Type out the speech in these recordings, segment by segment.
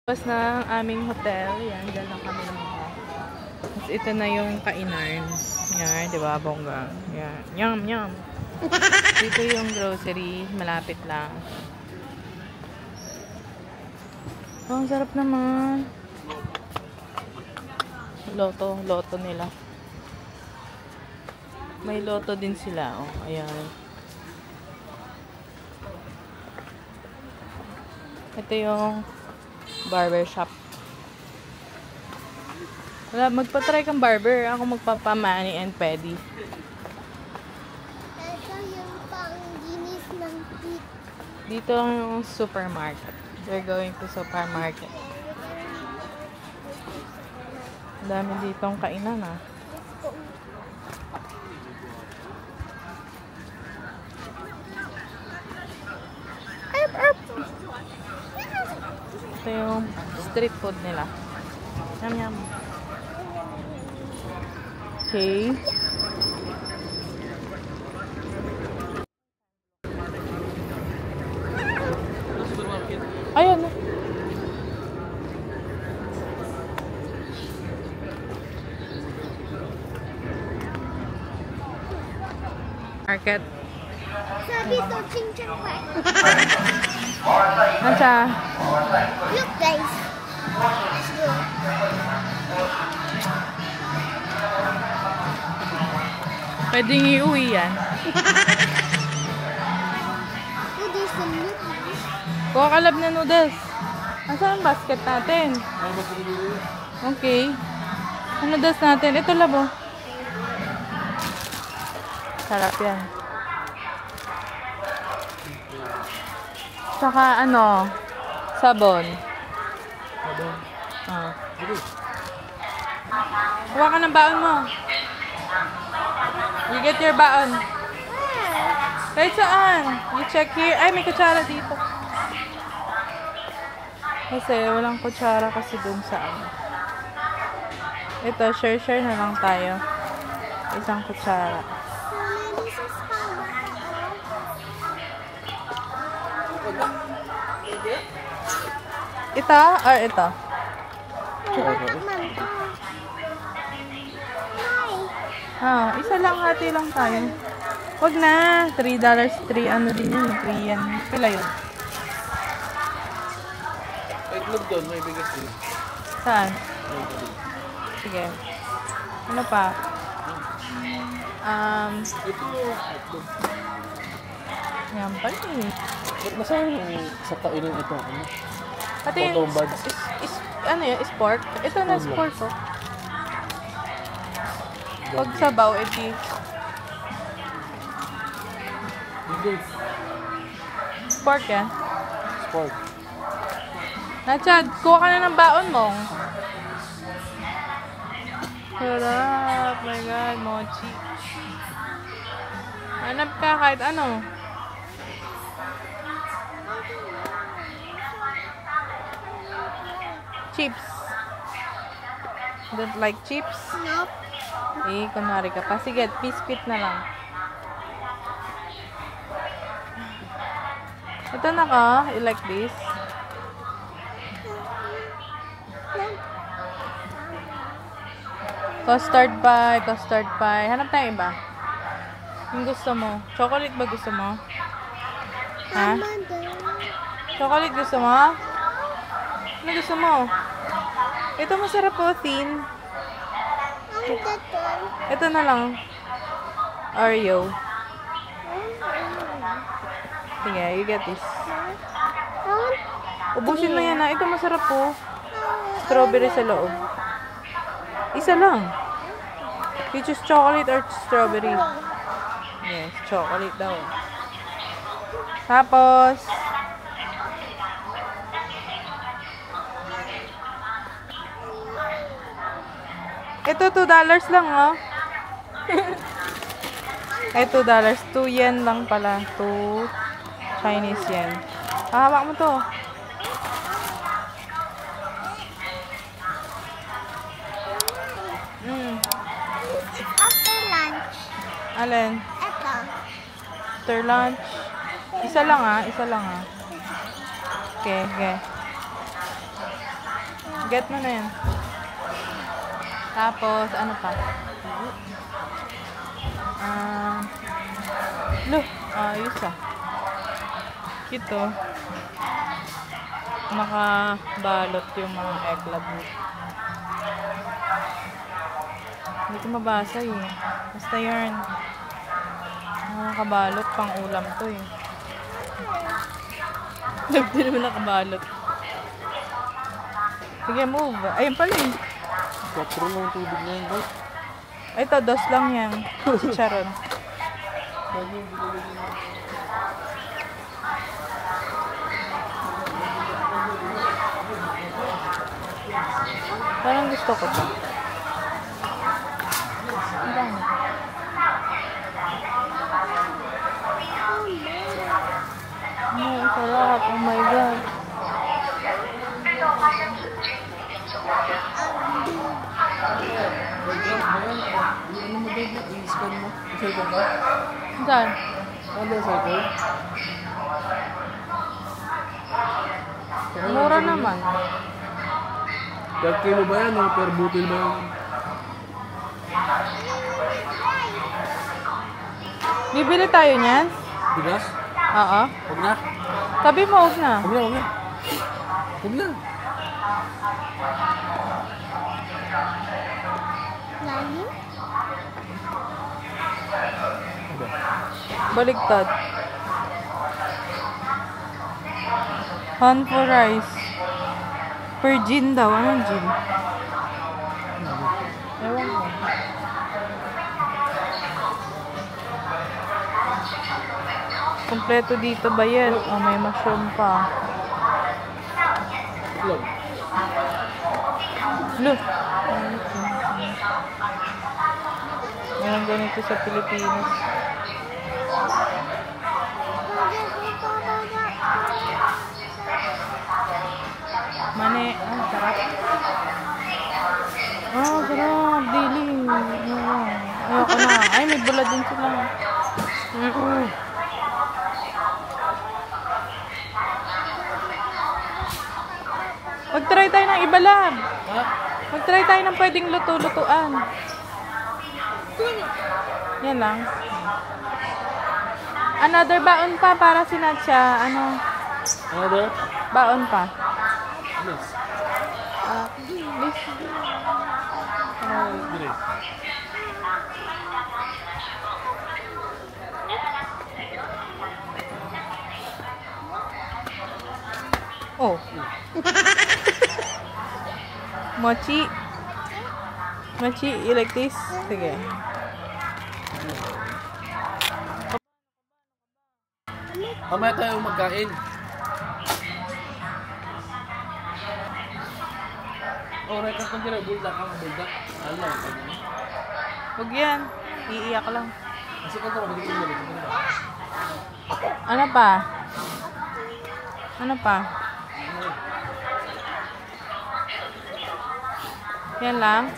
Tapos na ang aming hotel. Yan, dyan lang kami naman. Tapos ito na yung kainan. Yan, di ba? Bongga. Yan. Yum, yum. Dito yung grocery. Malapit lang. Oh, ang sarap naman. Loto nila. May loto din sila. Oh, ayan. Ito yung barber shop. Wala, magpa-try kang barber. Ako magpapamani and pedi. Ito yung pang-ginis ng teeth. Dito ang supermarket. We're going to supermarket. Ang dami ditong kainan ah. Ito yung street food nila. Yum yum. Okay. Ayan. Market. Sabi to, ching-chang pa. Nasa? Look guys. Let's go. Pwedeng iuwi yan. Oh, there's some noodles. Kuha ka lab na noodles. Nasaan ang basket natin? Okay. Ang noodles natin. Ito labo. Sarap yan. Saka ano, sabon. Sabon? Ah. Kuha ka ng baon mo. You get your baon. Kahit saan. You check here. Ay, may kutsara dito. Kasi walang kutsara kasi dun sa ano. Ito, share na lang tayo. Isang kutsara. Ito or ito? Ah, isa lang, hati lang tayo. Huwag na. $3. 3 ano din yun. 3 yan. Pila yun? May glove doon. May bigas din. Saan? Sige. Ano pa? Ito. Yan pa eh. Nasaan yung sa kainan ito? Ano? Pati yung, ano yun? Sport? Ito na sport oh. Pag sabaw, edi. Sport yan? Sport. Nachad, kuha ka na ng baon mo. Sarap. My God, mochi. Hanap ka kahit ano. Chips. Don't like chips? Nope. Eh, kunwari ka pa. Sige, biscuit na lang. Ito na ka. You like this? Custard pie, custard pie. Hanap tayo iba. Yung gusto mo. Chocolate ba gusto mo? Ha? Chocolate gusto mo? Ano gusto mo? Ito masarap po, thin. Ito na lang. Oreo. Sige, you get this. Ubusin mo yan ha. Ito masarap po. Strawberry sa loob. Isa lang. You choose chocolate or strawberry? Yes, chocolate daw. Tapos, ito $2 lang oh. Ay, $2. 2 yen lang pala. 2 Chinese yen. Hawak mo to. Alin? Ito. After lunch. Isa lang ah. Okay, okay. Get mo na yan. Tapos, ano pa? Ayos ah. Ito. Nakabalot yung mga eggplant mo. Hindi ko mabasa eh. Basta yarn. Nakabalot pang ulam to eh. Hindi mo nakabalot. Sige, move. Ayun pala eh. 4 lang ang tubig na yun, guys. Ito, 2 lang yan. Chicharon. Parang gusto ko to. Ang dami. Ang sarap. Oh my God. Ano mo din? I-scan mo? I-cycle ba? Saan? Ano yung cycle? Mura naman. 12 kilo ba yan? O per butil ba yan? Bibili tayo niyan? Bigas? Oo. Huwag na? Sabi mo, huwag na. Huwag na, huwag na. Huwag na. Lalim? Baligtad. Han for rice. Per gin daw. Anong gin? Ewan ko. Kompleto dito ba yan? Oh, may mushroom pa. Itlog. Look. Meron ganito sa Pilipinas. Mani. Ah, sarap. Ah, sarap. Diling. Ayoko na. Ay, may bulad din sila. Mag-try tayo ng iba lang. Ha? Mag-try tayo ng pwedeng luto-lutuan. Yan lang. Another baon pa para si Nacha. Ano? Another? Baon pa. Yes. This. Dire. Oh. Mochi. Mochi, you like this? Sige. Mamaya tayo magkain. Oh, record ko dire. Buldak ka. Buldak. Ano lang. Huwag yan. Iiyak lang. Kasi ka ito. Hindi ko balik. Ano pa? Ano pa? Yan lang.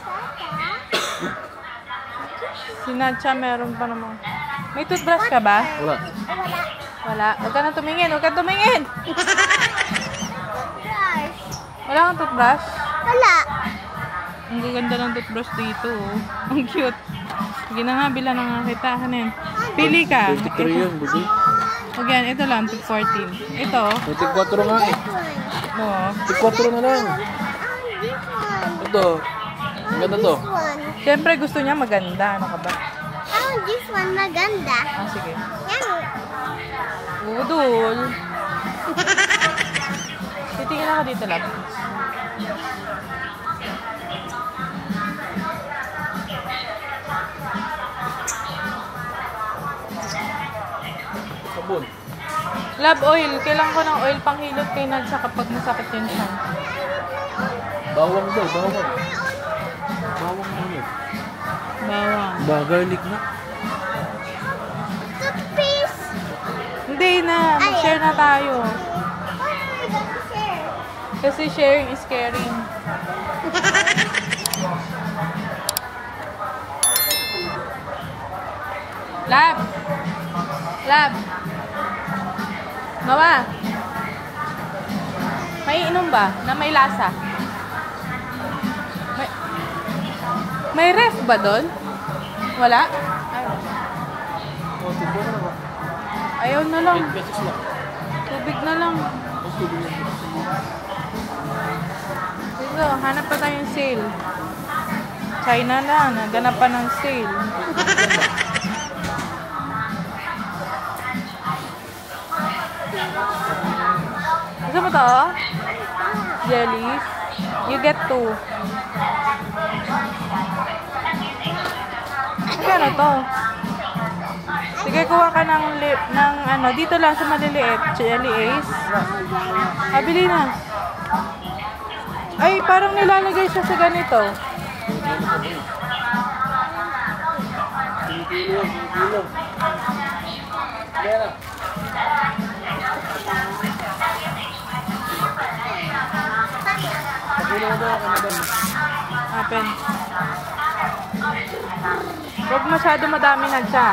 Si Nacha meron pa naman. May toothbrush ka ba? Wala. Wala. Huwag ka na tumingin. Huwag ka tumingin. Brush. Wala kang toothbrush? Wala. Ang gaganda ng toothbrush dito. Oh. Ang cute. Sige na nga, bila na nga kita. Ano yan? Pili ka. 23 yun, busi. Huwag yan. Ito lang, 14. Ito. 24 nga eh. Oo. 24 na lang. This one. Ito. Ang ganda to. This one. Siyempre gusto niya maganda. Ano ka ba? This one maganda. Ah, sige. Yan. Udol. Titingin ako dito lang. Sabon. Love oil. Kailangan ko ng oil panghilot kay Nadsa kapag masakit yun siya. Bawang daw, bawang. Bawang mo yun. Bawang. Garlic na. Toothpaste. Hindi na. Mag-share na tayo. Why are we going to share? Kasi sharing is caring. Lab! Lab! Mawa! May inom ba? Na may lasa? May ref ba doon? Wala? Oh, tubig na ba? Ayaw na lang. 8 pesos lang. Tubig na lang. Oh, tubig na. Dito, hanap pa tayong sale. China na, naganap pa ng sale. Gusto mo to? Jellies? You get 2. Ano to? Sige, kuha ka ng ano, dito lang sa maliliit. Jelly Ace. Bili na. Ay, parang nilalagay siya sa ganito. Kilo. Kaya Pagkilo mo daw ako na ba? Open. Huwag masyado madami na siya.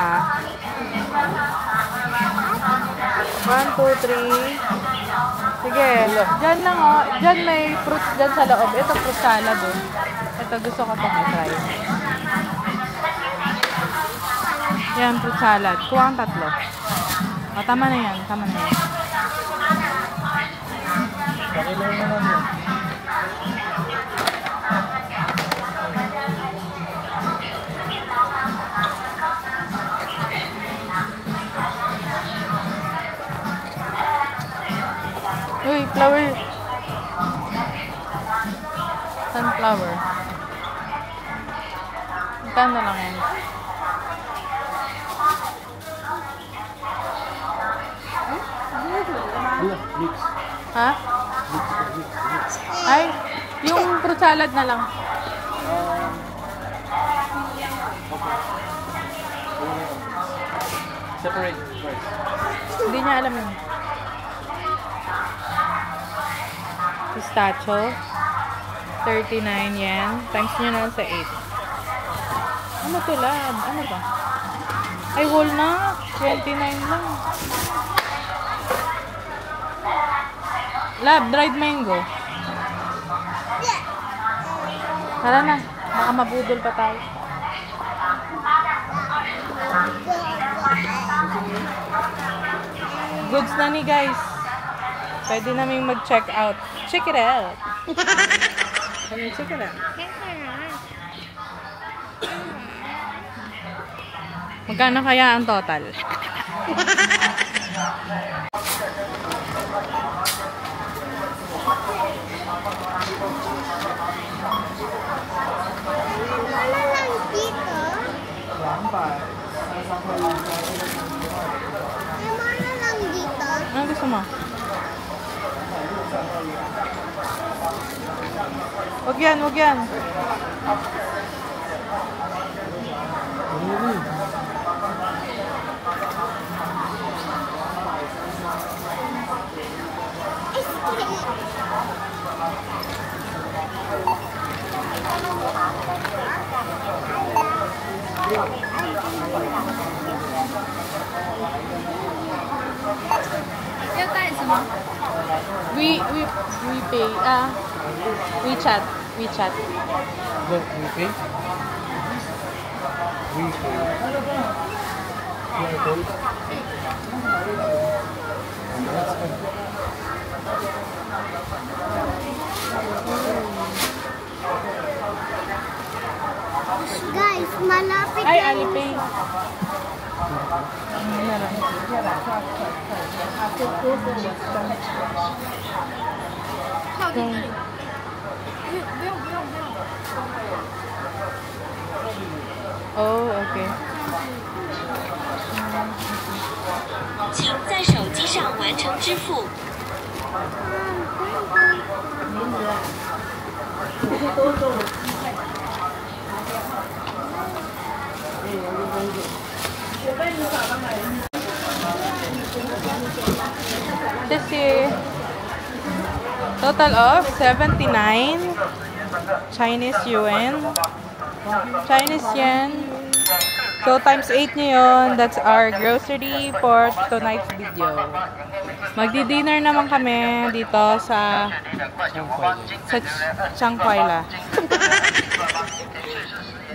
1, 2, 3. Sige. Diyan lang oh. Diyan may fruits dyan sa loob. Ito fruit salad oh. Ito gusto ko itong i-try. Yan, fruit salad. Kuha ang 3. O, tama na yan. Tama na yan. Pagkilo mo na yan. Uy, flower. Sunflower. Magkano lang yan? Wala, mix. Ha? Ay, yung fruit salad na lang. Separate price. Hindi niya alam yun. Pistachio. 39 yen. Times nyo na sa 8. Ano to, lab? Ano ba? Ay, whole na. 29 lang. Lab, dried mango. Tara na. Baka mabudol pa tayo. Goods na ni guys. Pwede naming mag-check out. Check it out. Check it out. Magkano kaya ang total? Wala lang dito. Ay, wala lang dito. Ano gusto mo? Wag yan, wag yan. We pay. WeChat. Go, we pay? We pay. QR code? Guys, malapit Ay, na Alipay. Meron. Oh, okay. 请在手机上完成支付。 Kasi total of 79 Chinese yuan. Chinese yen. So, times 8 nyo yun. That's our grocery for tonight's video. Magdi-dinner naman kami dito sa Changkwayla.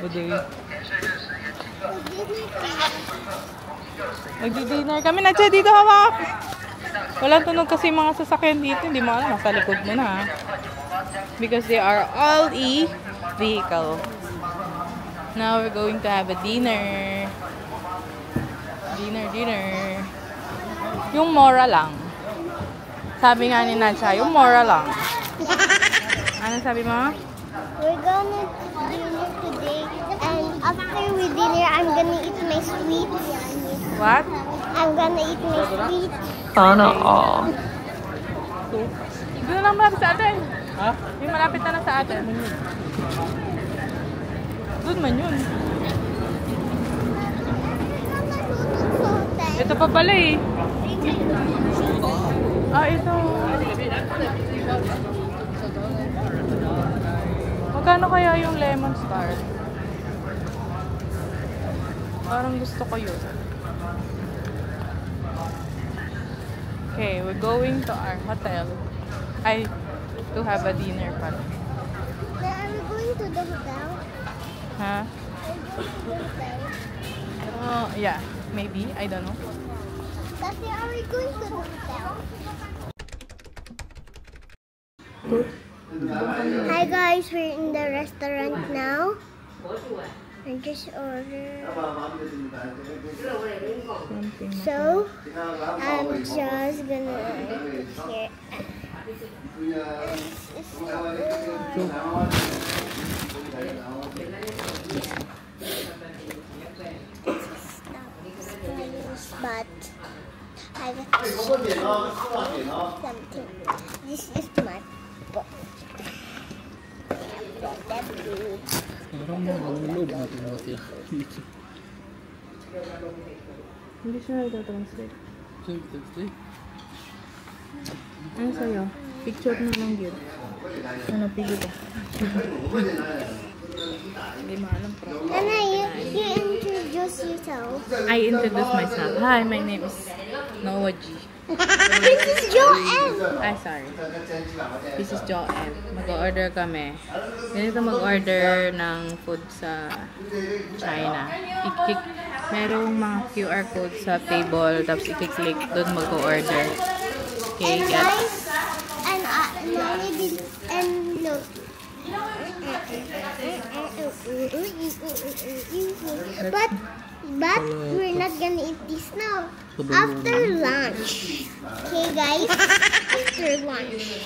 Budoy. Magdi-dinner kami. Nadya dito, hawak! Walang tunog kasi mga sasakyan dito. Hindi mo alam. Nasa likod mo na. Because they are all e-vehicle. Now we're going to have a dinner. Dinner. Yung mora lang. Sabi nga ni Nadya, yung mora lang. Ano sabi mo? We're gonna dinner today, and after we dinner, I'm gonna eat my sweets. What? I'm gonna eat my sweets. Sana all. Doon lang malapit sa atin. Ha? Yung malapit na sa atin. Doon man yun. Ito pa pala eh. Ah, ito. Magkano kaya yung lemon star? Parang gusto ko yun. Okay, we're going to our hotel. To have a dinner pa. Are we going to the hotel? Huh? Are we going to the hotel? Yeah, maybe. I don't know. Kasi are we going to the hotel? Hi guys, we're in the restaurant now. I just ordered. So, I'm just gonna share. But I got something. This is my book. Parang nalulog natin natin. Hindi siya ito-translate. Translate? Ano sa'yo? Picture na lang yun. Ano, pili ko. Hindi maalam pa. Anna, you introduce yourself. I introduce myself. Hi, my name is Noah G. This is Joanne. Ay, sorry. This is Joanne. Mag-order kami. Ganito mag-order ng food sa China. Merong mga QR code sa table, tapos i-click doon mag-order. Okay, And get. guys, and look. But we're not gonna eat this now. After lunch. Okay guys? After lunch.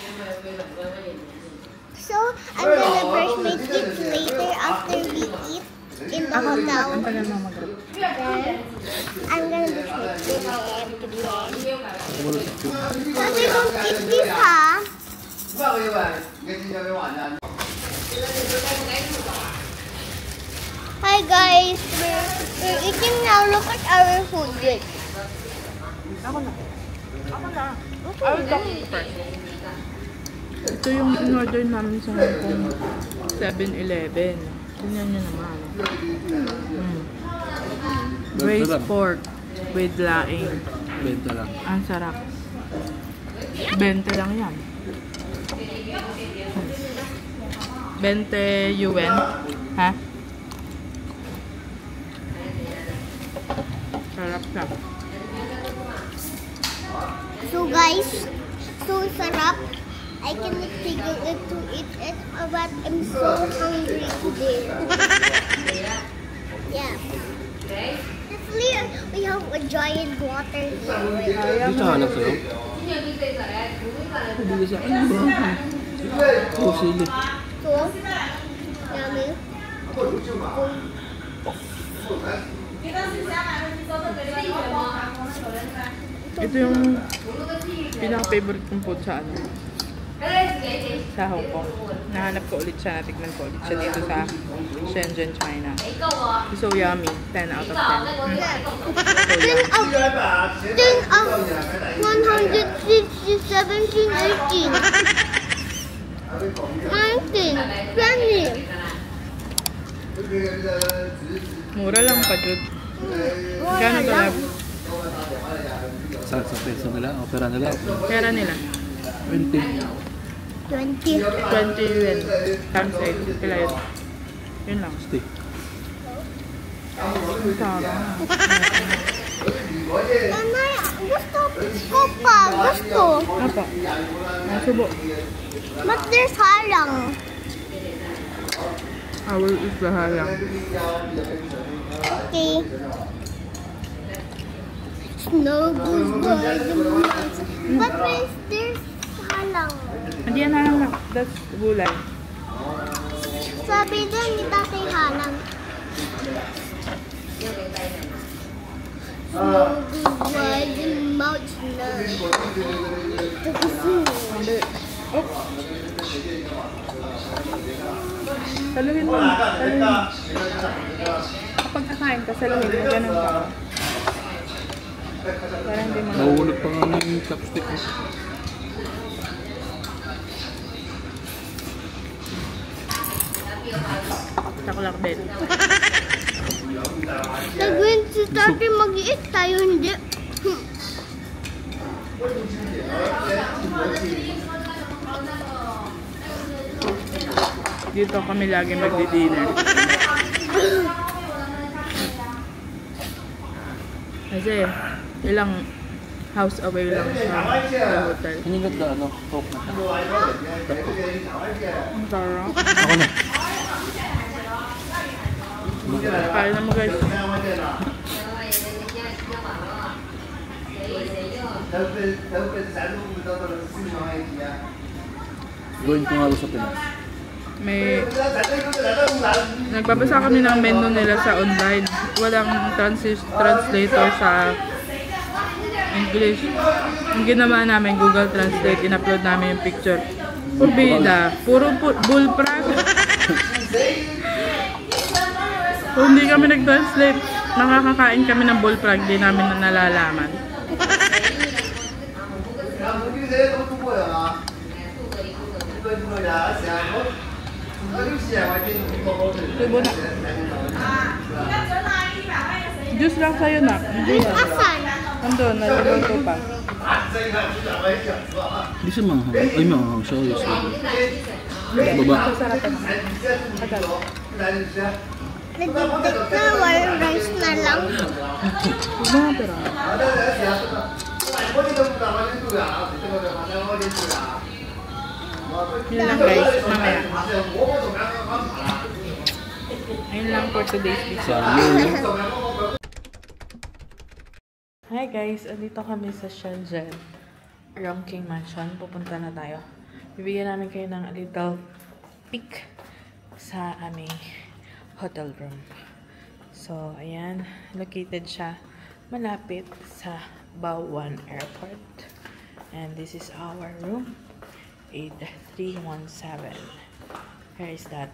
So I'm gonna brush my teeth later after we eat in the hotel. Ang tagal mo mag-grab. Then I'm gonna brush my teeth again. So we don't eat this, huh? Hi guys, we're eating now. Look at our food. Ako na. I will talk first. Ito yung in-order namin sa Hong Kong 7-Eleven. Tingnan nyo naman. Braised pork with laing. Benta lang. Ang sarap. 20 lang yan. 20 yuan. Ha? Sarap siya. So guys, so sarap. I cannot figure it to eat it, but I'm so hungry today. Yeah. Actually, we have a giant water here. Dito hanap sa'yo? Hindi sa akin ba? Oh, sili. So, yummy. Ito yung pinaka-favorite kong food sa ano. Sa Hong Kong. Nahanap ko ulit siya, natignan ko ulit siya dito sa Shenzhen, China. It's so yummy. 10 out of 10. So yummy. 10 of 160, 17, 18, 19, 20. Mura lang pa, Jud. Wala Gano'n ba? lang. Sa peso nila, o pera nila. Pera nila. 20. 20. 20 yen. Times 8. Kila yun. Yun lang. Stay. Nanay, gusto ko pa. Gusto. Apa? Subo. But there's halang. I will eat the halang. Okay. Snow goes by the mountains. But there's halang. Hindi yan halang lang. That's gulay. Sabi doon, ni tatay halang. Snow goes by the mountains. Oh! Saluhin mo. Saluhin mo. Kapag kakain ka, saluhin mo. Ganun ka. Parang hindi mga... Nauulog pa nga ng chopstick. Takulak din. Nagwin si tatay mag-iit tayo, hindi. Dito kami lagi magdi-dinner. Kasi ilang house away lang sa hotel. Hinigad na ano, coke na siya. Ang sarap. Ako na. Kaya na mo guys. Gawin ko nga sa Pinas. May nagbabasa kami ng menu nila sa online. Walang translator sa English. Ang ginawa namin, Google Translate, in-upload namin yung picture. Bida, puro bullfrog. Kung hindi kami nag-translate, nakakakain kami ng bullfrog, di namin na nalalaman. Tubo na. Juice lang sa'yo na. Asan? Nandun, naluluto pa. Hindi siya manghang. Ay, manghang siya. Yes, baba. Sasarapan. Agad. Nagdagdag na wire rice na lang. Mga pera. Yun lang guys, mamaya. Ayun lang for today's video. Hi guys, andito kami sa Shenzhen Rongking Mansion. Pupunta na tayo. Bibigyan namin kayo ng a little peek sa aming hotel room. So, ayan. Located siya malapit sa Baoan Airport. And this is our room. 8317. Where is that?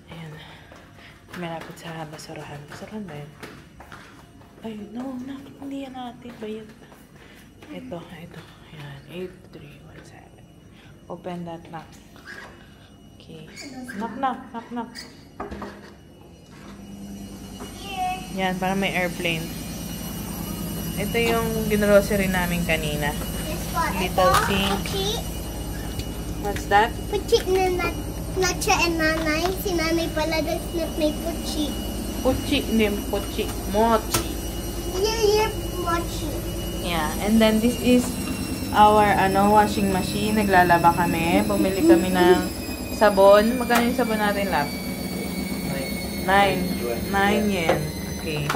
Ayan. Malapit sa basurahan. Basurahan ba yun? Ay, no. Hindi yan natin. Bayad. Ito. Ayan. 8317. Open that lock. Okay. Knock. Yan, para may airplane. Ito yung ginrocery namin kanina. Little sink. What's that? Puchi na siya and nanay. Si nanay pala doon na may puchi. Puchi, hindi puchi. Mochi. Yeah, mochi. Yeah, and then this is our washing machine. Naglalaba kami. Bumili kami ng sabon. Magkano yung sabon natin, lab? 9 yen. Okay.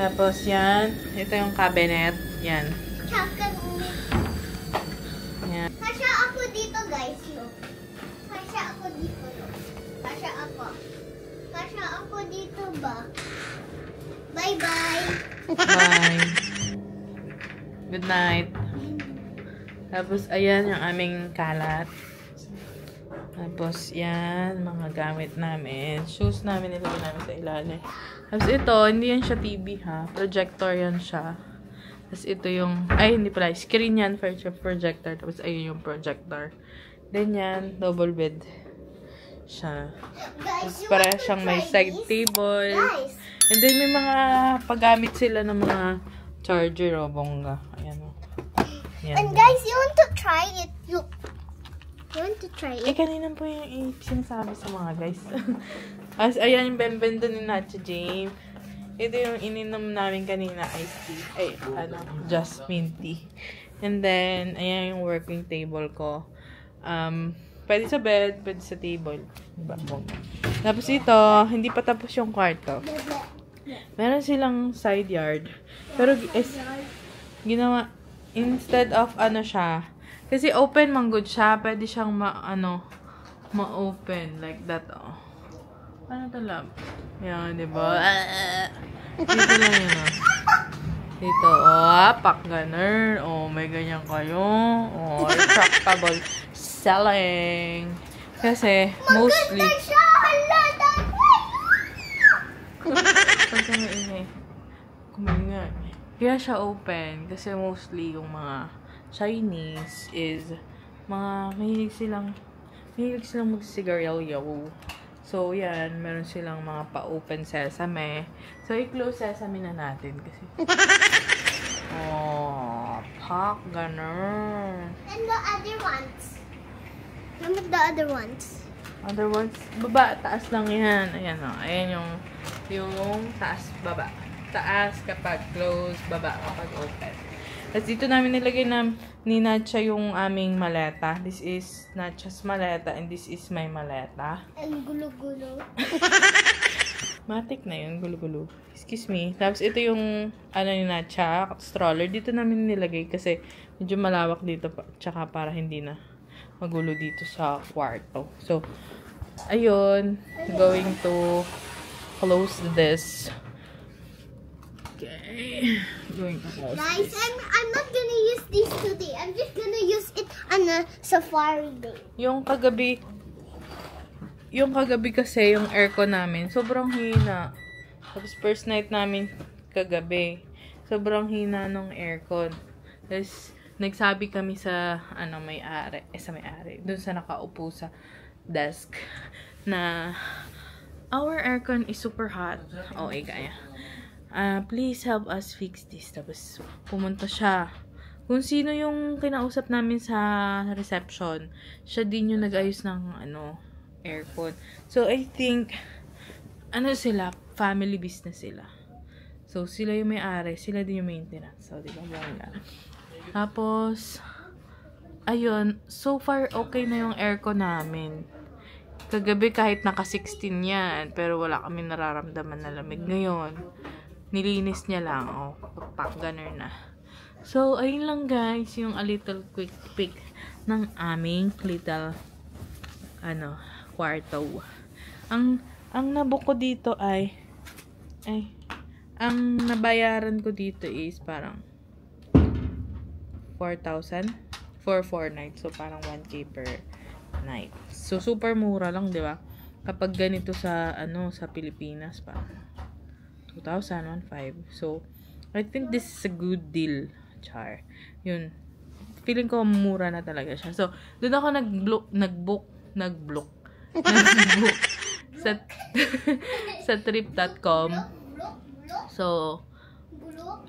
Tapos yan. Ito yung cabinet. Yan. Yan. Kasya ako dito, guys. Look. Kasya ako dito. Look. Kasya ako dito ba? Bye-bye. Bye. Good night. Tapos, ayan yung aming kalat. Tapos, yan, mga gamit namin. Shoes namin, nilagay namin sa ilalim. Tapos, ito, hindi yan siya TV, ha? Projector yan siya. Tapos, ito yung, ay, hindi pala, screen yan for projector. Tapos, ayun yung projector. Then, yan, double bed. siya. Guys, you Para want to siyang may try side this? table. Guys. And then may mga paggamit sila ng mga charger o bongga. Ayan o. And guys, you want to try it? Look. You want to try Eh, it? kanina po yung sinasabi sa mga guys. Ayan yung bembendo ni Nacho James. Ito yung ininom namin kanina, iced tea. Ay, jasmine tea. And then, ayan yung working table ko. Pwede sa bed, pwede sa table. Diba? Tapos ito, hindi pa tapos yung kwarto. Meron silang side yard. Pero, ginawa, instead of siya, kasi open man good siya, pwede siyang ma-open, like that, oh. Ano to, love? Yan, diba? Dito lang yun, oh. Dito, pak ganun. Oh, may ganyan kayo. Oh, retractable selling. Kasi, mostly, Maganda siya! Hala! pag kumaingay, kumingay. Kaya siya open, kasi mostly yung mga Chinese is, mahilig silang mag-sigarilyo. So, yan, meron silang mga pa-open sesame. So, i-close sesame na natin kasi. Oh, pak, ganun. And the other ones. Look at the other ones. Other ones, baba, taas lang yan. Ayan o, ayan yung taas, baba. Taas kapag close, baba kapag open. Tapos dito namin nilagay ni Nacha yung aming maleta. This is Nacha's maleta and this is my maleta. And gulo-gulo. Matik na yun, gulo-gulo. Excuse me. Tapos ito yung ni Nacha, stroller. Dito namin nilagay kasi medyo malawak dito. Tsaka para hindi na magulo dito sa kwarto. So, ayun. Going to close this. Okay. Going to close Guys, this. I'm not gonna use these today. I'm just gonna use it on a safari day. Yung kagabi kasi, yung aircon namin, sobrang hina. Tapos first night namin kagabi, sobrang hina nung aircon. Tapos, nagsabi kami sa, may-ari, dun sa nakaupo sa desk, na, our aircon is super hot. Okay, kaya. Please help us fix this. Tapos, pumunta siya. Kung sino yung kinausap namin sa reception, siya din yung nag-ayos ng, aircon. So, I think, family business sila. So, sila yung may-ari, sila din yung maintenance. So, diba, bongga. Tapos, ayun, so far, okay na yung aircon namin. Kagabi, kahit naka-16 yan, pero wala kami nararamdaman na lamig. Ngayon, nilinis niya lang, pak, ganun na. So, ayun lang guys, yung a little quick pic ng aming little, kwarto. Ang nabook ko dito ang nabayaran ko dito is parang 4,000 for 4 nights. So, parang 1K per night. So, super mura lang, di ba? Kapag ganito sa, sa Pilipinas, parang 2,000, 1,500. So, I think this is a good deal, char. Yun. Feeling ko mura na talaga siya. So, doon ako nag-book sa trip.com. So,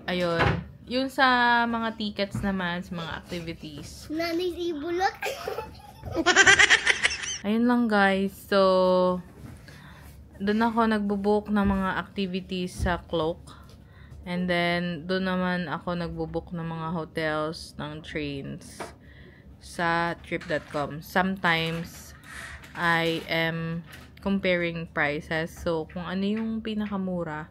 ayun. Yung sa mga tickets naman, sa mga activities. Nanay's ibulot. Ayun lang guys. So, doon ako nagbo-book ng mga activities sa Klook. And then, doon naman ako nagbo-book ng mga hotels, ng trains sa trip.com. Sometimes, I am comparing prices. So, kung ano yung pinakamura,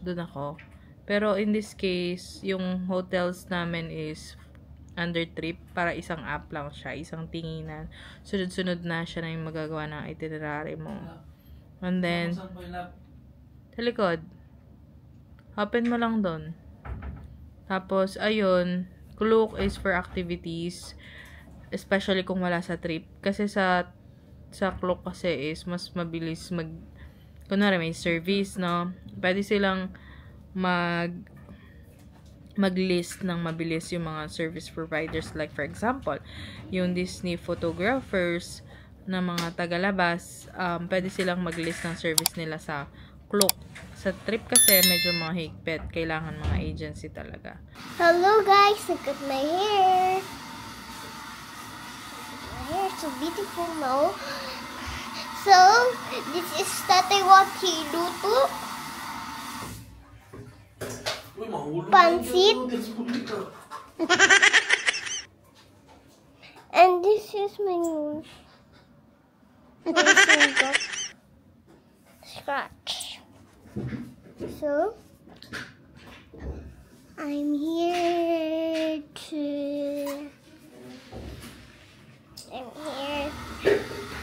doon ako. Pero in this case, yung hotels namin is under trip. Para isang app lang siya. Isang tinginan. Sunod-sunod na siya na yung magagawa ng itinerary mo. And then, sa likod. Open mo lang doon. Tapos, ayun. Klook is for activities. Especially kung wala sa trip. Kasi sa Klook kasi is mas mabilis kunwari may service, no? Pwede silang mag-list ng mabilis yung mga service providers. Like, for example, yung Disney photographers, na mga tagalabas, pwede silang mag-list ng service nila sa Klook. Sa trip kasi, medyo mga higpit. Kailangan mga agency talaga. Hello guys, look at my hair. My hair is so beautiful now. So, this is Tatay what he do to pansit. And this is my nose. Scratch. So, I'm here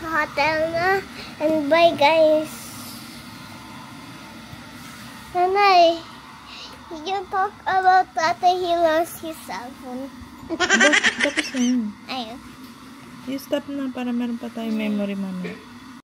sa hotel na. And bye guys. Nanay, you talk about Tatay he lost his cell phone. Tapos na yun. Ayun. You stop na para meron pa tayong memory, mami.